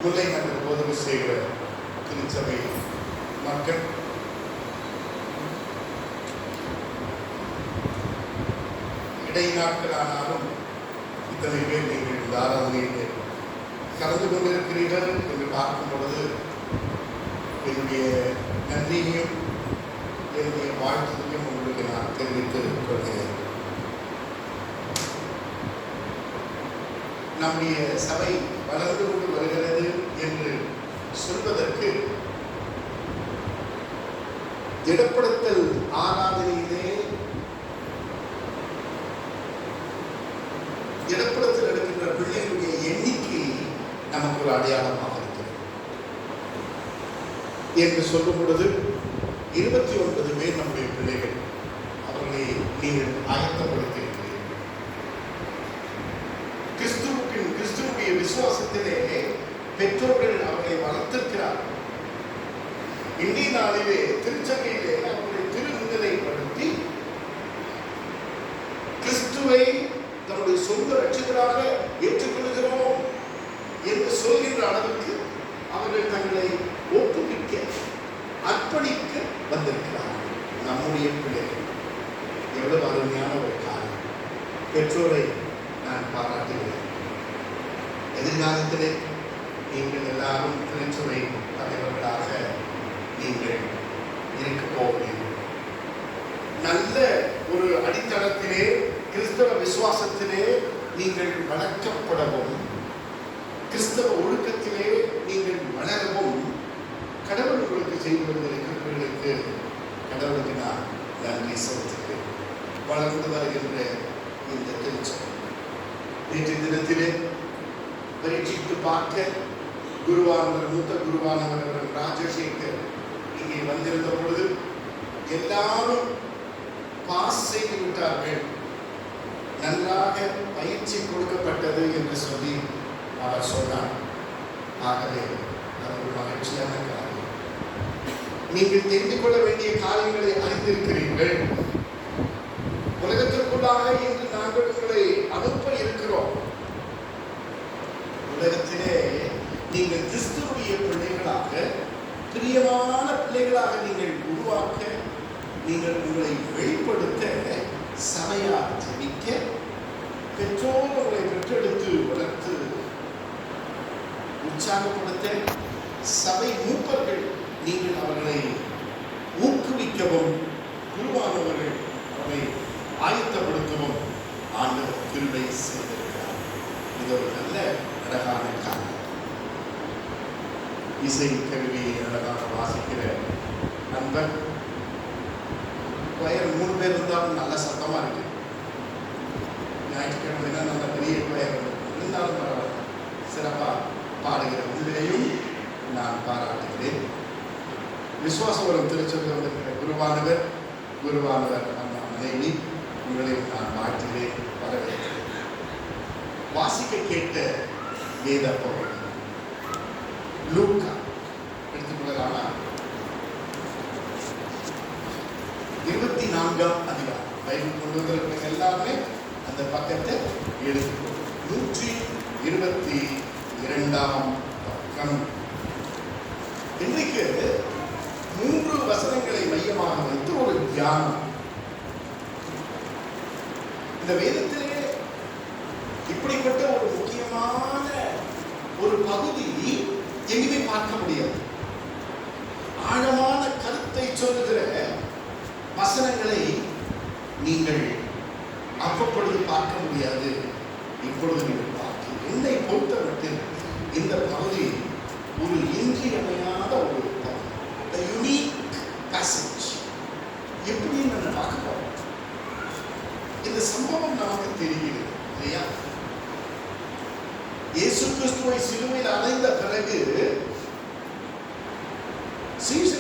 முல்லை நகர் போதனை செய்கிற திருச்சபை மக்கள் இடைநாட்களானாலும் இத்தனை பேர் நீங்கள் இந்த ஆராதனையில் கலந்து கொண்டிருக்கிறீர்கள் என்று பார்க்கும் பொழுது என்னுடைய நன்றியையும் என்னுடைய வாழ்க்கையையும் உங்களுக்கு நான் தெரிவித்துக் கொள்கிறேன். நம்முடைய சபை வளர்ந்து கொண்டு வருகிறது என்று சொல்வதற்கு திடப்படுத்தல் ஆராதனையிலே திடப்படுத்தல் எடுக்கின்ற பிள்ளைகளுடைய எண்ணிக்கை நமக்கு ஒரு அடையாளமாக இருக்கிறது என்று சொல்லும் பொழுது 29 பேர் நம்முடைய பிள்ளைகள். அவர்களை நீங்கள் ஆயத்தப்படுத்தி கிறிஸ்துவுடைய விசுவாசத்திலே பெற்றோர்கள் அவர்களை வளர்த்திருக்கிறார்கள். இன்றைய நாளிலே திருச்சபையிலே அவர்களை திருநிலைப்படுத்தி கிறிஸ்துவை தன்னுடைய சொந்த ரட்சகராக ஏற்றுக்கொள்கிறோம் என்று சொல்கின்ற அளவுக்கு அவர்கள் தங்களை ஒப்புவிக்க அர்ப்பணிக்க வந்திருக்கிறார்கள். நம்முடைய பிள்ளைகள் எவ்வளவு அருமையான ஒரு காரியம். பெற்றோரை நான் பாராட்டுகிறேன். எதிர்காலத்திலே நீங்கள் எல்லாரும் திருச்சபை தலைவர்களாக நீங்கள் இருக்க போகிறீர்கள். நல்ல ஒரு அடித்தளத்திலே கிறிஸ்தவ விசுவாசத்திலே நீங்கள் வளர்க்கப்படவும் கிறிஸ்தவ ஒழுக்கத்திலே நீங்கள் வளரவும் கடவுள் உங்களுக்கு செய்து வருகிற கடவுளுக்கு நான் நன்றி செலுத்துகிறேன். வளர்ந்து வருகின்ற இந்த திருச்சபை நேற்றைய தினத்திலே பரீட்சித்து பார்க்க குருவானவர் மூத்த குருவானவர் ராஜசேகர் இங்கே வந்திருந்த பொழுது எல்லாரும் பாஸ் செய்து விட்டார்கள், நன்றாக பயிற்சி கொடுக்கப்பட்டது என்று சொல்லி அவர் சொன்னார். ஆகவே அது ஒரு மகிழ்ச்சியான காரியம். நீங்கள் தெரிந்து கொள்ள வேண்டிய காரியங்களை அறிந்திருக்கிறீர்கள். உலகத்திற்குள்ளாக இன்று நாங்கள் உங்களை அனுப்ப இருக்கிறோம். உலகத்திலே நீங்கள் கிறிஸ்துவுடைய பிள்ளைகளாக பிரியமான பிள்ளைகளாக நீங்கள் உருவாக்க, நீங்கள் உங்களை வெளிப்படுத்த, சபையார் ஜெபிக்க, பெற்றோர் உங்களை பெற்றெடுத்து வளர்த்து உற்சாகப்படுத்த, சபை மூப்பர்கள் நீங்கள் அவர்களை ஊக்குவிக்கவும், குருவானவர்கள் அவரை ஆயத்தப்படுத்தவும் ஆண்டவர் கிருபை செய்திருக்கிறார். இது ஒரு நல்ல அழகான காரியம். இசை கருவியை அழகாக வாசிக்கிற நண்பர் கொயர் 3 பேர் இருந்தாலும் நல்ல சத்தமா இருக்கு. ஞாயிற்றுக்கிழமை நல்ல பெரிய கொயர் இருந்தாலும் பரவாயில்ல, சிறப்பாக பாடுகிற உள்ளையும் நான் பாராட்டுகிறேன். விசுவாசபுரம் திருச்சபை வந்திருக்கிற குருவானவர் அந்த மனைவி உங்களையும் நான் வாழ்த்துகிறேன், வரவேற்கிறேன். வாசிக்க கேட்ட வேத பகுதி லூக்கா எடுத்துக்கொள்ளலாமா? 24ஆம் அதிகாரம். பைபிள் கொண்டு வந்திருக்கிற எல்லாருமே அந்த பக்கத்தை எடுத்துக்கொள்ளும். 122ஆம் பக்கம். இன்றைக்கு 3 வசனங்களை மையமாக வைத்து ஒரு தியானம். இந்த வேதத்திலே இப்படிப்பட்ட ஒரு முக்கியமான ஒரு பகுதி எங்குமே பார்க்க முடியாது. ஆழமான கருத்தை சொல்லுகிற வசனங்களை நீங்கள் அவ்வப்பொழுது பார்க்க முடியாது. இப்பொழுது நீங்கள் பார்க்க, என்னை பொறுத்தவரையில் இந்த பகுதி ஒரு இன்றியமையாத ஒரு பகுதி, யூனிக் பேசேஜ். எப்படி நம்ம பார்க்கிறோம்? இந்த சம்பவம் நமக்கு தெரிகிறது இல்லையா? இயேசு கிறிஸ்துவை சிலுவையில் அடைந்த பிறகு சீஷர்கள்